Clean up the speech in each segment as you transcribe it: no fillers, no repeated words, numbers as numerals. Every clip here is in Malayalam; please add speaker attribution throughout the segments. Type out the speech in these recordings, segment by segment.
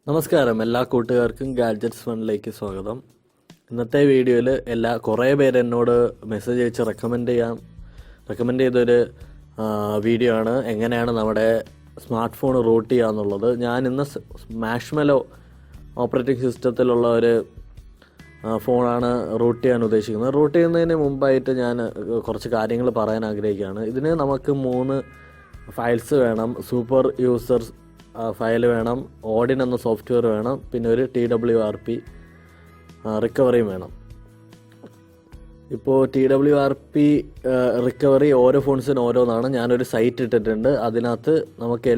Speaker 1: നമസ്കാരം, എല്ലാ കൂട്ടുകാർക്കും ഗാഡ്ജറ്റ്സ് ഫണ്ടിലേക്ക് സ്വാഗതം. ഇന്നത്തെ വീഡിയോയിൽ കുറേ പേര് എന്നോട് മെസ്സേജ് അയച്ച് റെക്കമെൻഡ് ചെയ്തൊരു വീഡിയോ ആണ് എങ്ങനെയാണ് നമ്മുടെ സ്മാർട്ട് ഫോൺ റൂട്ട് ചെയ്യുക എന്നുള്ളത്. ഞാൻ ഇന്ന് മാഷ്മെലോ ഓപ്പറേറ്റിംഗ് സിസ്റ്റത്തിലുള്ള ഒരു ഫോണാണ് റൂട്ട് ചെയ്യാൻ ഉദ്ദേശിക്കുന്നത്. റൂട്ട് ചെയ്യുന്നതിന് മുമ്പായിട്ട് ഞാൻ കുറച്ച് കാര്യങ്ങൾ പറയാൻ ആഗ്രഹിക്കുകയാണ്. ഇതിന് നമുക്ക് 3 ഫയൽസ് വേണം. സൂപ്പർ യൂസർ ഫയൽ വേണം, ഓഡിൻ എന്ന സോഫ്റ്റ്വെയർ വേണം, പിന്നെ ഒരു TWRP റിക്കവറിയും വേണം. ഇപ്പോൾ TWRP റിക്കവറി ഓരോ ഫോൺസിനും ഓരോന്നാണ്. ഞാനൊരു സൈറ്റ് ഇട്ടിട്ടുണ്ട്. അതിനകത്ത് നമുക്ക്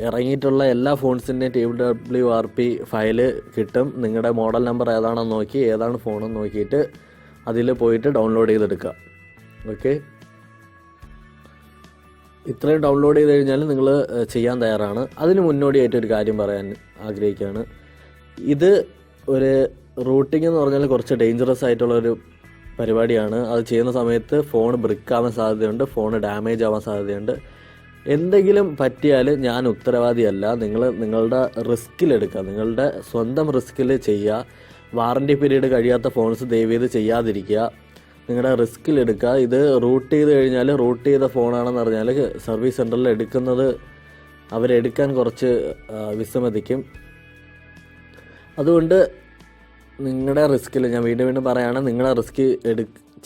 Speaker 1: ഇറങ്ങിയിട്ടുള്ള എല്ലാ ഫോൺസിൻ്റെയും TWRP ഫയല് കിട്ടും. നിങ്ങളുടെ മോഡൽ നമ്പർ ഏതാണെന്ന് നോക്കി ഏതാണ് ഫോണെന്ന് നോക്കിയിട്ട് അതിൽ പോയിട്ട് ഡൗൺലോഡ് ചെയ്തെടുക്കുക. ഓക്കെ, ഇത്രയും ഡൗൺലോഡ് ചെയ്ത് കഴിഞ്ഞാൽ നിങ്ങൾ ചെയ്യാൻ തയ്യാറാണ്. അതിന് മുന്നോടിയായിട്ടൊരു കാര്യം പറയാൻ ആഗ്രഹിക്കുകയാണ്. ഇത് ഒരു റൂട്ടിംഗ് എന്ന് പറഞ്ഞാൽ കുറച്ച് ഡേഞ്ചറസ് ആയിട്ടുള്ളൊരു പരിപാടിയാണ്. അത് ചെയ്യുന്ന സമയത്ത് ഫോൺ ബ്രിക്കാവാൻ സാധ്യതയുണ്ട്, ഫോൺ ഡാമേജ് ആവാൻ സാധ്യതയുണ്ട്. എന്തെങ്കിലും പറ്റിയാൽ ഞാൻ ഉത്തരവാദിയല്ല. നിങ്ങളുടെ റിസ്കിലെടുക്കുക, നിങ്ങളുടെ സ്വന്തം റിസ്കിൽ ചെയ്യുക. വാറണ്ടി പീരീഡ് കഴിയാത്ത ഫോൺസ് ദയവേത് ചെയ്യാതിരിക്കുക, നിങ്ങളുടെ റിസ്കിലെടുക്കുക. ഇത് റൂട്ട് ചെയ്ത് കഴിഞ്ഞാൽ റൂട്ട് ചെയ്ത ഫോണാണെന്ന് പറഞ്ഞാൽ സർവീസ് സെൻറ്ററിൽ അവരെടുക്കാൻ കുറച്ച് വിസമ്മതിക്കും. അതുകൊണ്ട് നിങ്ങളുടെ റിസ്കിൽ, ഞാൻ വീണ്ടും പറയുകയാണ്, നിങ്ങളുടെ റിസ്ക്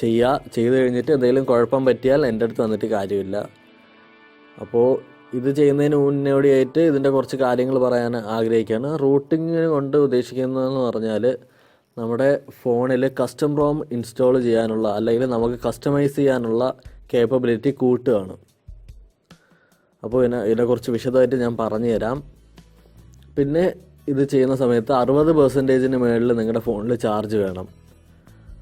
Speaker 1: ചെയ്ത് കഴിഞ്ഞിട്ട് എന്തെങ്കിലും കുഴപ്പം പറ്റിയാൽ എൻ്റെ അടുത്ത് വന്നിട്ട് കാര്യമില്ല. അപ്പോൾ ഇത് ചെയ്യുന്നതിന് മുന്നോടിയായിട്ട് ഇതിൻ്റെ കുറച്ച് കാര്യങ്ങൾ പറയാൻ ആഗ്രഹിക്കുകയാണ്. റൂട്ടിങ്ങിന് കൊണ്ട് ഉദ്ദേശിക്കുന്നതെന്ന് പറഞ്ഞാൽ നമ്മുടെ ഫോണിൽ കസ്റ്റം റോം ഇൻസ്റ്റാൾ ചെയ്യാനുള്ള, അല്ലെങ്കിൽ നമുക്ക് കസ്റ്റമൈസ് ചെയ്യാനുള്ള കേപ്പബിലിറ്റി കൂട്ടുകയാണ്. അപ്പോൾ ഇതിനെക്കുറിച്ച് ഞാൻ പറഞ്ഞു തരാം. പിന്നെ ഇത് ചെയ്യുന്ന സമയത്ത് 60% മുകളിൽ നിങ്ങളുടെ ഫോണിൽ ചാർജ് വേണം.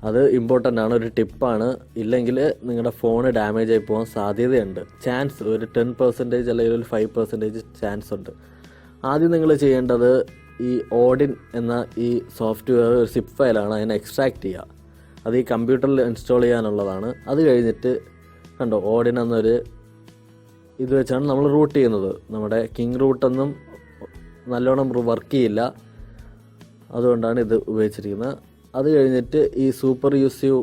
Speaker 1: അത് ഇമ്പോർട്ടൻ്റ് ആണ്, ഒരു ടിപ്പാണ്. ഇല്ലെങ്കിൽ നിങ്ങളുടെ ഫോൺ ഡാമേജ് ആയി പോകാൻ സാധ്യതയുണ്ട്. ഒരു 10% അല്ലെങ്കിൽ ഒരു 5% ചാൻസ് ഉണ്ട്. ആദ്യം നിങ്ങൾ ചെയ്യേണ്ടത് ഈ ഓഡിൻ എന്ന ഈ സോഫ്റ്റ്വെയർ ഒരു സിപ്പ് ഫയലാണ്, അതിനെ എക്സ്ട്രാക്ട് ചെയ്യുക. അത് ഈ കമ്പ്യൂട്ടറിൽ ഇൻസ്റ്റാൾ ചെയ്യാനുള്ളതാണ്. അത് കഴിഞ്ഞിട്ട് കണ്ടോ, ഓഡിൻ എന്നൊരു ഇത് വെച്ചാണ് നമ്മൾ റൂട്ട് ചെയ്യുന്നത്. നമ്മുടെ കിങ് റൂട്ടൊന്നും നല്ലോണം വർക്ക് ചെയ്യില്ല, അതുകൊണ്ടാണ് ഇത് ഉപയോഗിച്ചിരിക്കുന്നത്. അത് കഴിഞ്ഞിട്ട് ഈ സൂപ്പർ യൂസീവ്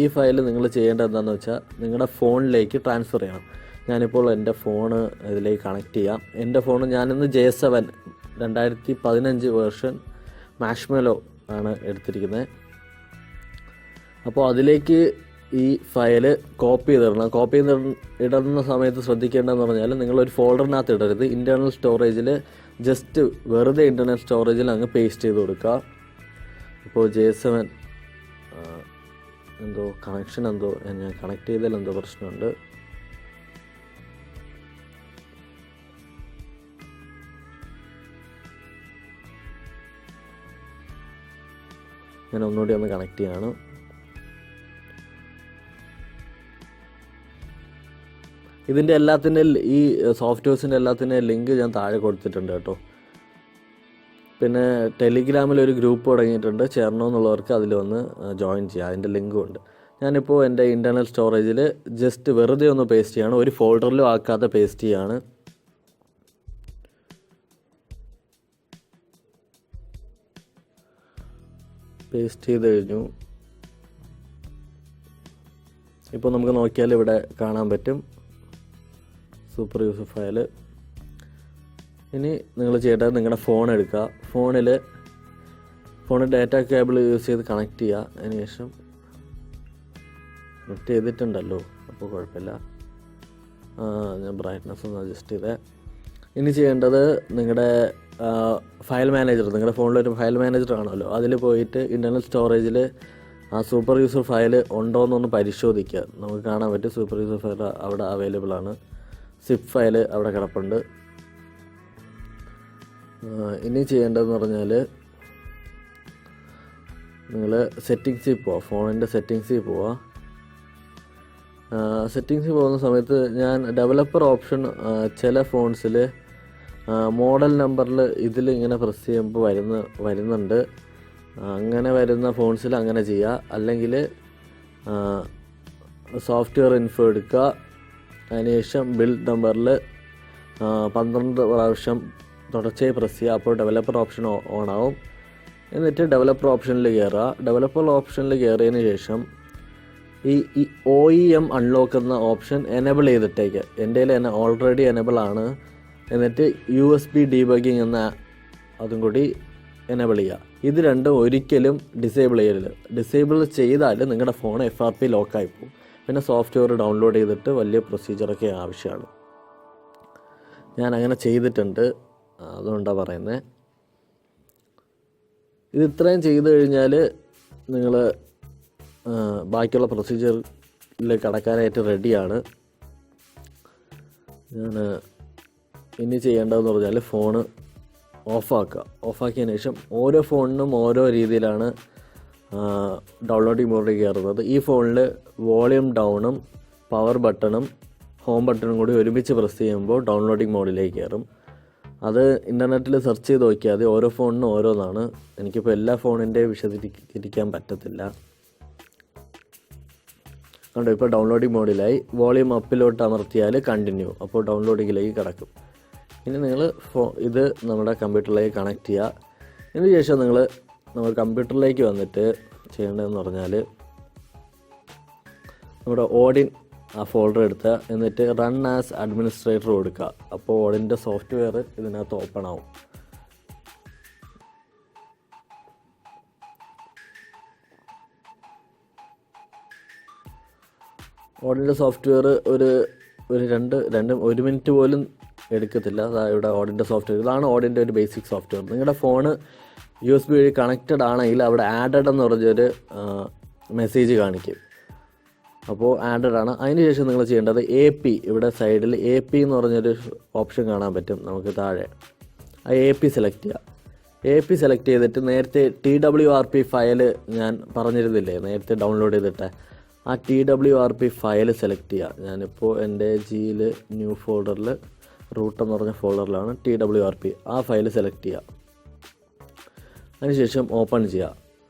Speaker 1: ഈ ഫയൽ നിങ്ങൾ ചെയ്യേണ്ടത് എന്താണെന്ന് വെച്ചാൽ നിങ്ങളുടെ ഫോണിലേക്ക് ട്രാൻസ്ഫർ ചെയ്യണം. ഞാനിപ്പോൾ എൻ്റെ ഫോണ് ഇതിലേക്ക് കണക്ട് ചെയ്യാം. എൻ്റെ ഫോൺ ഞാനിന്ന് J7 2015 വേർഷൻ മാഷ്മെലോ ആണ് എടുത്തിരിക്കുന്നത്. അപ്പോൾ അതിലേക്ക് ഈ ഫയല് കോപ്പി ചെയ്തിടണം. കോപ്പി ഇടുന്ന സമയത്ത് ശ്രദ്ധിക്കേണ്ടതെന്ന് പറഞ്ഞാൽ നിങ്ങളൊരു ഫോൾഡറിനകത്ത് ഇടരുത്. ഇൻറ്റേർണൽ സ്റ്റോറേജിൽ ജസ്റ്റ് വെറുതെ ഇൻറ്റർണൽ സ്റ്റോറേജിൽ അങ്ങ് പേസ്റ്റ് ചെയ്ത് കൊടുക്കുക. ഇപ്പോൾ J7 കണക്ഷൻ ഞാൻ കണക്ട് ചെയ്തതിൽ പ്രശ്നമുണ്ട്. ഞാൻ ഒന്നുകൂടി ഒന്ന് കണക്ട് ചെയ്യാണ്. ഇതിൻ്റെ ഈ സോഫ്റ്റ്വെയർസിൻ്റെ എല്ലാത്തിൻ്റെയും ലിങ്ക് ഞാൻ താഴെ കൊടുത്തിട്ടുണ്ട് കേട്ടോ. പിന്നെ ടെലിഗ്രാമിൽ ഒരു ഗ്രൂപ്പ് തുടങ്ങിയിട്ടുണ്ട്, ചേരണമെന്നുള്ളവർക്ക് അതിൽ വന്ന് ജോയിൻ ചെയ്യുക. അതിൻ്റെ ലിങ്കും ഉണ്ട്. ഞാനിപ്പോൾ എൻ്റെ ഇൻറ്റർണൽ സ്റ്റോറേജിൽ ജസ്റ്റ് വെറുതെ ഒന്ന് പേസ്റ്റ് ചെയ്യാണ്, ഒരു ഫോൾഡറിലും ആക്കാതെ പേസ്റ്റ് ചെയ്യാണ്. പേസ്റ്റ് ചെയ്ത് കഴിഞ്ഞു. ഇപ്പോൾ നമുക്ക് നോക്കിയാൽ ഇവിടെ കാണാൻ പറ്റും സൂപ്പർ യൂസർ ഫയൽ. ഇനി നിങ്ങൾ ചെയ്യേണ്ടത് നിങ്ങളുടെ ഫോൺ എടുക്കുക. ഫോണിൽ ഡാറ്റ കേബിൾ യൂസ് ചെയ്ത് കണക്ട് ചെയ്യുക. അതിനുശേഷം കണക്ട് ചെയ്തിട്ടുണ്ടല്ലോ, അപ്പോൾ കുഴപ്പമില്ല. ഞാൻ ബ്രൈറ്റ്നസ് ഒന്ന് അഡ്ജസ്റ്റ് ചെയ്തേ. ഇനി ചെയ്യേണ്ടത് നിങ്ങളുടെ നിങ്ങളുടെ ഫോണിലൊരു ഫയൽ മാനേജർ കാണുമല്ലോ, അതിൽ പോയിട്ട് ഇൻറ്റർണൽ സ്റ്റോറേജിൽ ആ സൂപ്പർ യൂസർ ഫയൽ ഉണ്ടോ എന്നൊന്ന് പരിശോധിക്കുക. നമുക്ക് കാണാൻ പറ്റും സൂപ്പർ യൂസർ ഫയൽ അവിടെ അവൈലബിൾ ആണ്. സിപ്പ് ഫയൽ അവിടെ കിടപ്പുണ്ട്. ഇനി ചെയ്യേണ്ടതെന്ന് പറഞ്ഞാൽ നിങ്ങൾ സെറ്റിങ്സിൽ പോവുക, ഫോണിൻ്റെ സെറ്റിങ്സിൽ പോവുക. സെറ്റിങ്സിൽ പോകുന്ന സമയത്ത് ഞാൻ ഡെവലപ്പർ ഓപ്ഷൻ ചില ഫോൺസിൽ മോഡൽ നമ്പറിൽ ഇതിലിങ്ങനെ പ്രസ് ചെയ്യുമ്പോൾ വരുന്നുണ്ട്. അങ്ങനെ വരുന്ന ഫോൺസിൽ അങ്ങനെ ചെയ്യുക. അല്ലെങ്കിൽ സോഫ്റ്റ്വെയർ ഇൻഫോ എടുക്കുക. അതിനുശേഷം ബിൽഡ് നമ്പറിൽ 12 പ്രാവശ്യം തുടർച്ചയായി പ്രസ് ചെയ്യുക. അപ്പോൾ ഡെവലപ്പർ ഓപ്ഷൻ ഓൺ ആവും. എന്നിട്ട് ഡെവലപ്പർ ഓപ്ഷനിൽ കയറുക. ഡെവലപ്പർ ഓപ്ഷനിൽ കയറിയതിന് ശേഷം ഈ OEM അൺലോക്ക് എന്ന ഓപ്ഷൻ എനേബിൾ ചെയ്തിട്ടേക്ക്. എൻ്റെ കയ്യിൽ ഓൾറെഡി എനേബിൾ ആണ്. എന്നിട്ട് USB ഡീബഗിങ് എന്ന അതും കൂടി എനേബിൾ ചെയ്യുക. ഇത് രണ്ടും ഒരിക്കലും ഡിസേബിൾ ചെയ്യരുത്. ഡിസേബിൾ ചെയ്താൽ നിങ്ങളുടെ ഫോൺ FRP ലോക്കായി പോകും. പിന്നെ സോഫ്റ്റ്വെയർ ഡൗൺലോഡ് ചെയ്തിട്ട് വലിയ പ്രൊസീജിയറൊക്കെ ആവശ്യമാണ്. ഞാൻ അങ്ങനെ ചെയ്തിട്ടുണ്ട്, അതുകൊണ്ടാണ് പറയുന്നത്. ഇത് ഇത്രയും ചെയ്ത് കഴിഞ്ഞാൽ നിങ്ങൾ ബാക്കിയുള്ള പ്രൊസീജിയറിൽ കടക്കാനായിട്ട് റെഡിയാണ്. ഞാൻ ഇനി ചെയ്യേണ്ടതെന്ന് പറഞ്ഞാൽ ഫോണ് ഓഫാക്കുക. ഓഫാക്കിയതിന് ശേഷം ഓരോ ഫോണിനും ഓരോ രീതിയിലാണ് ഡൗൺലോഡിങ് മോഡിൽ കയറുന്നത്. ഈ ഫോണിൽ വോളിയം ഡൗണും പവർ ബട്ടണും ഹോം ബട്ടണും കൂടി ഒരുമിച്ച് പ്രസ് ചെയ്യുമ്പോൾ ഡൗൺലോഡിങ് മോഡിലേക്ക് കയറും. അത് ഇൻ്റർനെറ്റിൽ സെർച്ച് ചെയ്ത് നോക്കിയാൽ മതി. ഓരോ ഫോണിനും ഓരോന്നാണ്. എനിക്കിപ്പോൾ എല്ലാ ഫോണിൻ്റെയും വിശദീകരിക്കാൻ പറ്റത്തില്ല. കണ്ടോ, ഇപ്പോൾ ഡൗൺലോഡിങ് മോഡിലായി. വോളിയം അപ്പിലോട്ട് അമർത്തിയാൽ കണ്ടിന്യൂ, അപ്പോൾ ഡൗൺലോഡിങ്ങിലേക്ക് കിടക്കും. ഇനി നിങ്ങൾ ഇത് നമ്മുടെ കമ്പ്യൂട്ടറിലേക്ക് കണക്ട് ചെയ്യുക. ഇതിന് ശേഷം നമ്മൾ കമ്പ്യൂട്ടറിലേക്ക് വന്നിട്ട് ചെയ്യേണ്ടതെന്ന് പറഞ്ഞാൽ നമ്മുടെ ഓഡിൻ ആ ഫോൾഡർ എടുക്കുക. എന്നിട്ട് റൺ ആസ് അഡ്മിനിസ്ട്രേറ്റർ കൊടുക്കുക. അപ്പോൾ ഓഡിൻ്റെ സോഫ്റ്റ്വെയർ ഇതിനകത്ത് ഓപ്പൺ ആവും. ഓഡിൻ്റെ സോഫ്റ്റ്വെയർ ഒരു 1 മിനിറ്റ് പോലും എടുക്കത്തില്ല. അതായത് ഇവിടെ ഓഡിൻ്റെ സോഫ്റ്റ്വെയർ, ഇതാണ് ഓഡിൻ്റെ ഒരു ബേസിക് സോഫ്റ്റ്വെയർ. നിങ്ങളുടെ ഫോണ് USB വഴി കണക്റ്റഡ് ആണെങ്കിൽ അവിടെ ആഡഡ് എന്ന് പറഞ്ഞൊരു മെസ്സേജ് കാണിക്കും. അപ്പോൾ ആഡഡ് ആണ്. അതിനുശേഷം നിങ്ങൾ ചെയ്യേണ്ടത് AP, ഇവിടെ സൈഡിൽ AP എന്ന് പറഞ്ഞൊരു ഓപ്ഷൻ കാണാൻ പറ്റും നമുക്ക് താഴെ. ആ AP സെലക്ട് ചെയ്യുക. AP സെലക്ട് ചെയ്തിട്ട് നേരത്തെ TWRP ഫയൽ ഞാൻ പറഞ്ഞിരുന്നില്ലേ നേരത്തെ ഡൗൺലോഡ് ചെയ്തിട്ട്, ആ TWRP ഫയൽ സെലക്ട് ചെയ്യുക. ഞാനിപ്പോൾ എൻ്റെ ജിയിൽ ന്യൂ ഫോൾഡറിൽ റൂട്ട് എന്ന് പറഞ്ഞ ഫോൾഡറിലാണ് TWRP. ആ ഫയൽ സെലക്ട് ചെയ്യുക. അതിനുശേഷം ഓപ്പൺ ചെയ്യുക.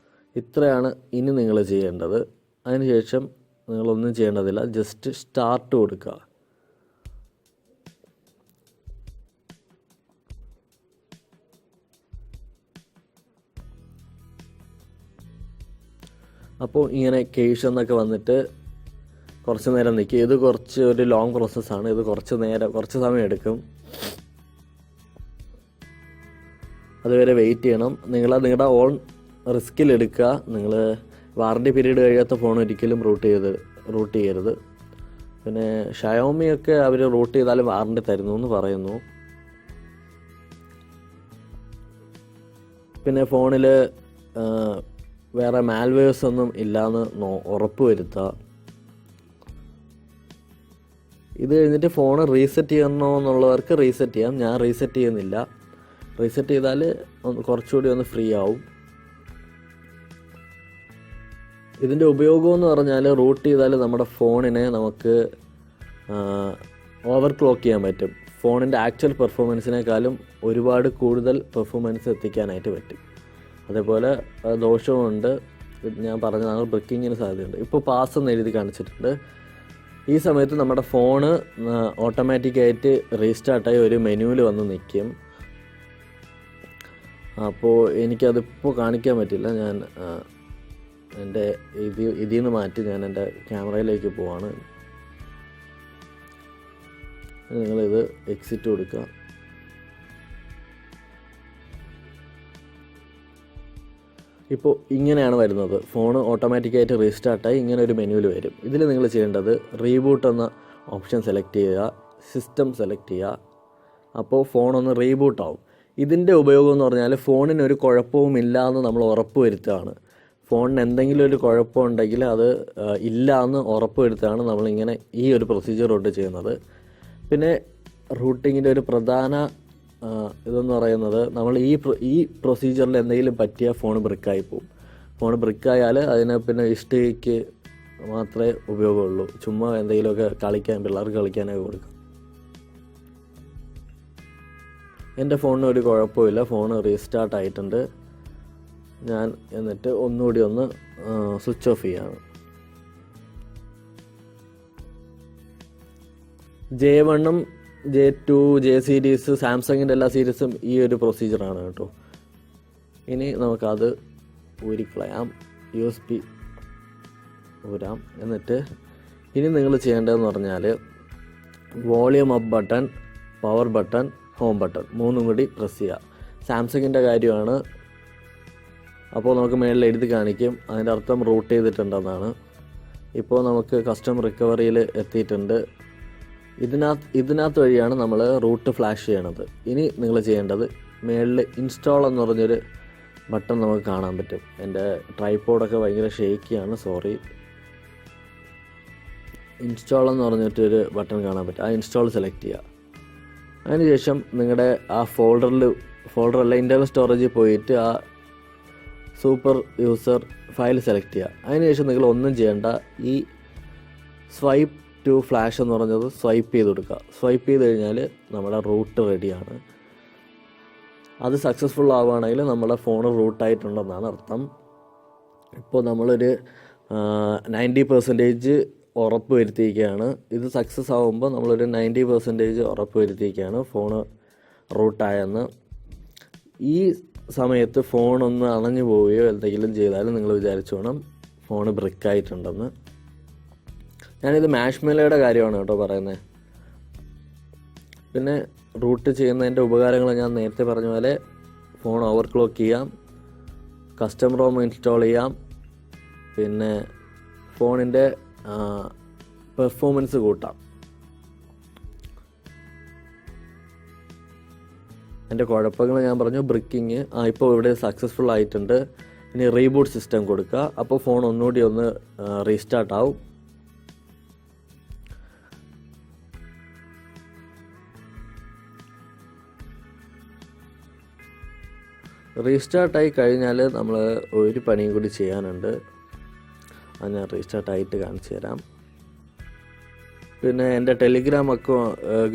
Speaker 1: ഇത്രയാണ് ഇനി നിങ്ങൾ ചെയ്യേണ്ടത്. അതിനുശേഷം നിങ്ങളൊന്നും ചെയ്യേണ്ടതില്ല, ജസ്റ്റ് സ്റ്റാർട്ട് കൊടുക്കുക. അപ്പോൾ ഇങ്ങനെ കേസ് എന്നൊക്കെ വന്നിട്ട് കുറച്ച് നേരം നിൽക്കും. ഇത് ഒരു ലോങ് പ്രോസസ്സാണ്. ഇത് കുറച്ച് സമയം എടുക്കും. അതുവരെ വെയിറ്റ് ചെയ്യണം. നിങ്ങളുടെ ഓൺ റിസ്കിലെടുക്കുക. നിങ്ങൾ വാറണ്ടി പീരീഡ് കഴിയാത്ത ഫോൺ ഒരിക്കലും റൂട്ട് ചെയ്യരുത്. പിന്നെ ഷയോമിയൊക്കെ അവർ റൂട്ട് ചെയ്താലും വാറണ്ടി തരുന്നു എന്ന് പറയുന്നു. പിന്നെ ഫോണിൽ വേറെ മാൽവെയർസ് ഒന്നും ഇല്ലയെന്ന് ഉറപ്പ് വരുത്തുക. ഇത് കഴിഞ്ഞിട്ട് ഫോൺ റീസെറ്റ് ചെയ്യണമെന്നുള്ളവർക്ക് റീസെറ്റ് ചെയ്യാം. ഞാൻ റീസെറ്റ് ചെയ്യുന്നില്ല. റീസെറ്റ് ചെയ്താൽ കുറച്ചുകൂടി ഒന്ന് ഫ്രീ ആവും. ഇതിൻ്റെ ഉപയോഗമെന്ന് പറഞ്ഞാൽ റൂട്ട് ചെയ്താൽ നമ്മുടെ ഫോണിനെ നമുക്ക് ഓവർ ക്ലോക്ക് ചെയ്യാൻ പറ്റും. ഫോണിൻ്റെ ആക്ച്വൽ പെർഫോമൻസിനേക്കാളും ഒരുപാട് കൂടുതൽ പെർഫോമൻസ് എത്തിക്കാനായിട്ട് പറ്റും. അതേപോലെ ദോഷവുമുണ്ട്. ഞാൻ പറഞ്ഞതാണ് ബ്രേക്കിങ്ങിന് സാധ്യതയുണ്ട്. ഇപ്പോൾ പാസ് എന്ന് എഴുതി കാണിച്ചിട്ടുണ്ട്. ഈ സമയത്ത് നമ്മുടെ ഫോണ് ഓട്ടോമാറ്റിക്കായിട്ട് റീസ്റ്റാർട്ടായി ഒരു മെനുവിൽ വന്ന് നിൽക്കും. അപ്പോൾ എനിക്കതിപ്പോൾ കാണിക്കാൻ പറ്റില്ല. ഞാൻ എൻ്റെ ഇതിൽ നിന്ന് മാറ്റി ഞാൻ എൻ്റെ ക്യാമറയിലേക്ക് പോവാണ്. നിങ്ങളിത് എക്സിറ്റ് കൊടുക്കുക. ഇപ്പോൾ ഇങ്ങനെയാണ് വരുന്നത്. ഫോൺ ഓട്ടോമാറ്റിക്കായിട്ട് റീസ്റ്റാർട്ടായി ഇങ്ങനെ ഒരു മെനുവിൽ വരും. ഇതിൽ നിങ്ങൾ ചെയ്യേണ്ടത് റീബൂട്ട് എന്ന ഓപ്ഷൻ സെലക്ട് ചെയ്യുക, സിസ്റ്റം സെലക്ട് ചെയ്യുക. അപ്പോൾ ഫോണൊന്ന് റീബൂട്ടാവും. ഇതിൻ്റെ ഉപയോഗം എന്ന് പറഞ്ഞാൽ ഫോണിനൊരു കുഴപ്പവും ഇല്ല എന്ന് നമ്മൾ ഉറപ്പ് വരുത്തുകയാണ്. ഫോണിന് എന്തെങ്കിലും ഒരു കുഴപ്പമുണ്ടെങ്കിൽ അത് ഇല്ല എന്ന് ഉറപ്പ് വരുത്തുകയാണ് നമ്മളിങ്ങനെ ഈ ഒരു പ്രൊസീജിയർ കൊണ്ട് ചെയ്യുന്നത്. പിന്നെ റൂട്ടിങ്ങിൻ്റെ ഒരു പ്രധാന ഇതെന്ന് പറയുന്നത്, നമ്മൾ ഈ പ്രൊസീജിയറിൽ എന്തെങ്കിലും പറ്റിയാൽ ഫോൺ ബ്രിക്കായി പോകും. ഫോൺ ബ്രിക്കായാൽ അതിനെ പിന്നെ ഇഷ്ടിക്ക് മാത്രമേ ഉപയോഗമുള്ളൂ. ചുമ്മാ എന്തെങ്കിലുമൊക്കെ പിള്ളേർക്ക് കളിക്കാനൊക്കെ കൊടുക്കും. എൻ്റെ ഫോണിന് ഒരു കുഴപ്പമില്ല. ഫോൺ റീസ്റ്റാർട്ട് ആയിട്ടുണ്ട്. ഞാൻ എന്നിട്ട് ഒന്നുകൂടി ഒന്ന് സ്വിച്ച് ഓഫ് ചെയ്യാണ്. J1ഉം J2, J സീരീസ്, സാംസങ്ങിൻ്റെ എല്ലാ സീരീസും ഈ ഒരു പ്രൊസീജിയറാണ് കേട്ടോ. ഇനി നമുക്കത് ഊരിക്കളയാം, USB ഊരാം. എന്നിട്ട് ഇനി നിങ്ങൾ ചെയ്യേണ്ടതെന്ന് പറഞ്ഞാൽ volume up button, power button, home button മൂന്നും കൂടി പ്രസ് ചെയ്യുക. സാംസങ്ങിൻ്റെ കാര്യമാണ്. അപ്പോൾ നമുക്ക് മേളിൽ എഴുതി കാണിക്കും, അതിൻ്റെ അർത്ഥം റൂട്ട് ചെയ്തിട്ടുണ്ടെന്നാണ്. ഇപ്പോൾ നമുക്ക് കസ്റ്റം റിക്കവറിയിൽ എത്തിയിട്ടുണ്ട്. ഇതിനകത്ത് വഴിയാണ് നമ്മൾ റൂട്ട് ഫ്ലാഷ് ചെയ്യണത്. ഇനി നിങ്ങൾ ചെയ്യേണ്ടത് മേളിൽ ഇൻസ്റ്റാൾ എന്ന് പറഞ്ഞൊരു ബട്ടൺ നമുക്ക് കാണാൻ പറ്റും. എൻ്റെ ട്രൈപോഡൊക്കെ ഭയങ്കര ഷേക്കിയാണ്, സോറി. ഇൻസ്റ്റാൾ എന്ന് പറഞ്ഞിട്ടൊരു ബട്ടൺ കാണാൻ പറ്റും. ആ ഇൻസ്റ്റാൾ സെലക്ട് ചെയ്യുക. അതിനുശേഷം നിങ്ങളുടെ ആ ഫോൾഡറല്ല ഇൻ്റർണൽ സ്റ്റോറേജിൽ പോയിട്ട് ആ സൂപ്പർ യൂസർ ഫയൽ സെലക്ട് ചെയ്യുക. അതിനുശേഷം നിങ്ങൾ ഒന്നും ചെയ്യേണ്ട, ഈ സ്വൈപ്പ് ടു ഫ്ലാഷ് എന്ന് പറഞ്ഞത് സ്വൈപ്പ് ചെയ്ത് കൊടുക്കുക. സ്വൈപ്പ് ചെയ്ത് കഴിഞ്ഞാൽ നമ്മുടെ റൂട്ട് റെഡിയാണ്. അത് സക്സസ്ഫുൾ ആവുകയാണെങ്കിൽ നമ്മുടെ ഫോൺ റൂട്ടായിട്ടുണ്ടെന്നാണ് അർത്ഥം. ഇപ്പോൾ നമ്മളൊരു 90% ഉറപ്പ് വരുത്തിയിരിക്കുകയാണ്. ഇത് സക്സസ് ആകുമ്പോൾ നമ്മളൊരു 90% ഉറപ്പ് വരുത്തിയിരിക്കുകയാണ് ഫോണ് റൂട്ടായെന്ന്. ഈ സമയത്ത് ഫോണൊന്ന് അണഞ്ഞു പോവുകയോ എന്തെങ്കിലും ചെയ്താലും നിങ്ങൾ വിചാരിച്ചു വേണം ഫോണ് ബ്രിക്കായിട്ടുണ്ടെന്ന്. ഞാനിത് മാഷ്മെലോയുടെ കാര്യമാണ് കേട്ടോ പറയുന്നത്. പിന്നെ റൂട്ട് ചെയ്യുന്നതിൻ്റെ ഉപകാരങ്ങൾ ഞാൻ നേരത്തെ പറഞ്ഞ പോലെ ഫോൺ ഓവർക്ലോക്ക് ചെയ്യാം, കസ്റ്റം റോം ഇൻസ്റ്റാൾ ചെയ്യാം, പിന്നെ ഫോണിൻ്റെ പെർഫോമൻസ് കൂട്ടാം. എൻ്റെ കുഴപ്പങ്ങൾ ഞാൻ പറഞ്ഞു. ബ്രിക്കിങ് ഇപ്പോൾ ഇവിടെ സക്സസ്ഫുൾ ആയിട്ടുണ്ട്. ഇനി റീബൂട്ട് സിസ്റ്റം കൊടുക്കുക. അപ്പോൾ ഫോൺ ഒന്നുകൂടി ഒന്ന് റീസ്റ്റാർട്ട് ആവും. റീസ്റ്റാർട്ടായി കഴിഞ്ഞാൽ നമ്മൾ ഒരു പണിയും കൂടി ചെയ്യാനുണ്ട്. അത് ഞാൻ റീസ്റ്റാർട്ടായിട്ട് കാണിച്ചു തരാം. പിന്നെ എൻ്റെ ടെലിഗ്രാം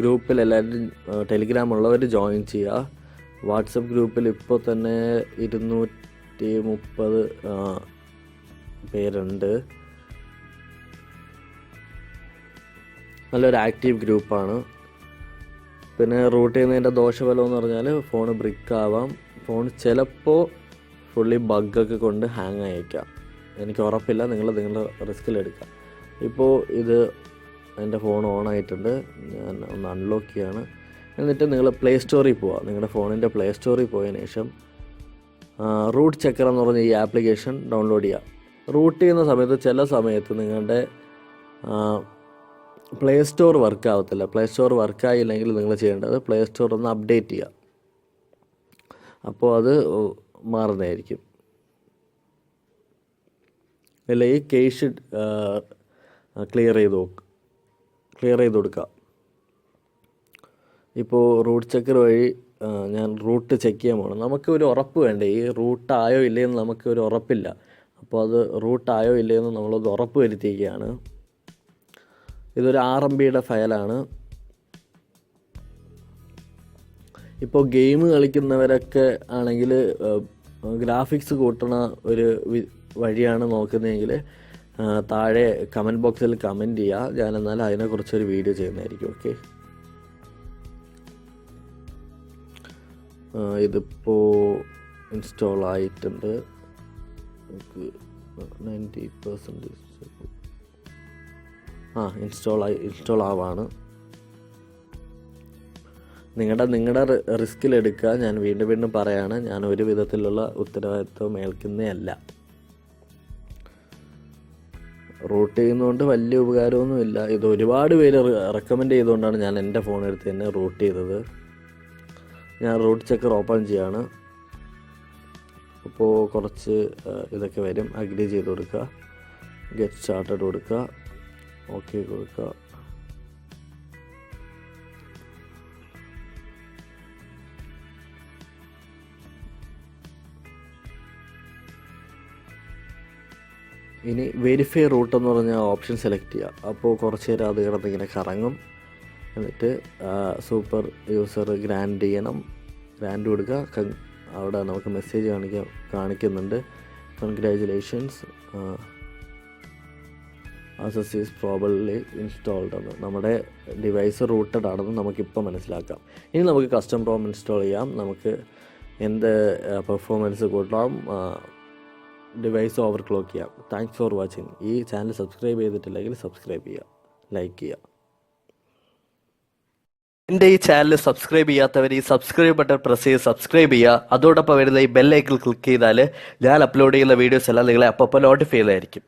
Speaker 1: ഗ്രൂപ്പിൽ എല്ലാവരും ടെലിഗ്രാം ഉള്ളവർ ജോയിൻ ചെയ്യുക. വാട്സപ്പ് ഗ്രൂപ്പിൽ ഇപ്പോൾ തന്നെ 230 പേരുണ്ട്. നല്ലൊരു ആക്റ്റീവ് ഗ്രൂപ്പാണ്. പിന്നെ റൂട്ട് ചെയ്യുന്നതിൻ്റെ ദോഷഫലം എന്ന് പറഞ്ഞാൽ ഫോൺ ബ്രിക്കാവാം. ഫോൺ ചിലപ്പോൾ ഫുള്ളി ബഗ്ഗൊക്കെ കൊണ്ട് ഹാങ് ആയേക്കാം. എനിക്ക് ഉറപ്പില്ല, നിങ്ങളുടെ റിസ്കിലെടുക്കാം. ഇപ്പോൾ ഇത് എൻ്റെ ഫോൺ ഓണായിട്ടുണ്ട്. ഞാൻ ഒന്ന് അൺലോക്ക് ചെയ്യാണ്. എന്നിട്ട് നിങ്ങൾ പ്ലേ സ്റ്റോറിൽ പോവുക. നിങ്ങളുടെ ഫോണിൻ്റെ പ്ലേ സ്റ്റോറിൽ പോയതിന് ശേഷം റൂട്ട് ചെക്കർ എന്ന് പറഞ്ഞ ഈ ആപ്ലിക്കേഷൻ ഡൗൺലോഡ് ചെയ്യുക. റൂട്ട് ചെയ്യുന്ന സമയത്ത് ചില സമയത്ത് നിങ്ങളുടെ പ്ലേ സ്റ്റോർ വർക്ക് ആവത്തില്ല. പ്ലേ സ്റ്റോർ വർക്കായില്ലെങ്കിൽ നിങ്ങൾ ചെയ്യേണ്ടത് പ്ലേ സ്റ്റോർ ഒന്ന് അപ്ഡേറ്റ് ചെയ്യുക. അപ്പോൾ അത് മാറുന്നതായിരിക്കും. അല്ലെങ്കിൽ കേഷ് ക്ലിയർ ചെയ്ത് കൊടുക്കുക. ഇപ്പോൾ റൂട്ട് ചെക്കർ വഴി ഞാൻ റൂട്ട് ചെക്ക് ചെയ്യാൻ പോകണം. നമുക്ക് ഒരു ഉറപ്പ് വേണ്ടേ, ഈ റൂട്ടായോ ഇല്ലയെന്ന് നമുക്ക് ഒരു ഉറപ്പില്ല. അപ്പോൾ അത് റൂട്ടായോ ഇല്ലയെന്ന് നമ്മളത് ഉറപ്പ് വരുത്തിയിരിക്കുകയാണ്. ഇതൊരു 6 MB ഫയലാണ്. ഇപ്പോൾ ഗെയിം കളിക്കുന്നവരൊക്കെ ആണെങ്കിൽ ഗ്രാഫിക്സ് കൂട്ടണ ഒരു വഴിയാണ് നോക്കുന്നതെങ്കിൽ താഴെ കമൻറ്റ് ബോക്സിൽ കമൻറ്റ് ചെയ്യുക. ഞാനെന്നാൽ അതിനെക്കുറിച്ചൊരു വീഡിയോ ചെയ്യുന്നതായിരിക്കും. ഓക്കെ, ഇതിപ്പോൾ ഇൻസ്റ്റാൾ ആയിട്ടുണ്ട്. 90% ഇൻസ്റ്റാൾ ആവാണ്. നിങ്ങളുടെ റിസ്കിലെടുക്കുക. ഞാൻ വീണ്ടും പറയാണ്, ഞാൻ ഒരു വിധത്തിലുള്ള ഉത്തരവാദിത്വം ഏൽക്കുന്നതല്ല. റൂട്ട് ചെയ്യുന്നതുകൊണ്ട് വലിയ ഉപകാരമൊന്നുമില്ല. ഇത് ഒരുപാട് പേര് റെക്കമെൻഡ് ചെയ്തുകൊണ്ടാണ് ഞാൻ എൻ്റെ ഫോൺ എടുത്ത് തന്നെ റൂട്ട് ചെയ്തത്. ഞാൻ റൂട്ട് ചെക്കർ ഓപ്പൺ ചെയ്യാണ്. അപ്പോൾ കുറച്ച് ഇതൊക്കെ വരും. അഗ്രി ചെയ്ത് കൊടുക്കുക, ഗെറ്റ് സ്റ്റാർട്ടഡ് കൊടുക്കുക, ഓക്കെ കൊടുക്കുക. ഇനി വെരിഫൈ റൂട്ട് എന്ന് പറഞ്ഞ ഓപ്ഷൻ സെലക്ട് ചെയ്യുക. അപ്പോൾ കുറച്ച് നേരം അത് കിടന്നിങ്ങനെ കറങ്ങും. എന്നിട്ട് സൂപ്പർ യൂസർ ഗ്രാൻഡ് ചെയ്യണം. ഗ്രാൻഡ് കൊടുക്കുക. അവിടെ നമുക്ക് മെസ്സേജ് കാണിക്കുന്നുണ്ട്, congratulations. Access is probably installed എന്ന്, നമ്മുടെ ഡിവൈസ് റൂട്ടഡ് ആണെന്ന് നമുക്കിപ്പോൾ മനസ്സിലാക്കാം. ഇനി നമുക്ക് കസ്റ്റം റോം ഇൻസ്റ്റാൾ ചെയ്യാം, നമുക്ക് എന്ത് പെർഫോമൻസ് കൂട്ടാം, ഡിവൈസ് ഓവർക്ലോക്ക് ചെയ്യാം. Thanks for watching. ഈ ചാനൽ സബ്സ്ക്രൈബ് ചെയ്തിട്ടില്ലെങ്കിൽ സബ്സ്ക്രൈബ് ചെയ്യുക, ലൈക്ക് ചെയ്യുക. എൻ്റെ ഈ ചാനൽ സബ്സ്ക്രൈബ് ചെയ്യാത്തവർ ഈ സബ്സ്ക്രൈബ് ബട്ടൺ പ്രസ് ചെയ്ത് സബ്സ്ക്രൈബ് ചെയ്യുക. അതോടൊപ്പം വരുന്ന ഈ ബെല്ലൈക്കൺ ക്ലിക്ക് ചെയ്താൽ ഞാൻ അപ്ലോഡ് ചെയ്യുന്ന വീഡിയോസ് എല്ലാം നിങ്ങളെ അപ്പോൾ നോട്ടിഫൈ ചെയ്തായിരിക്കും.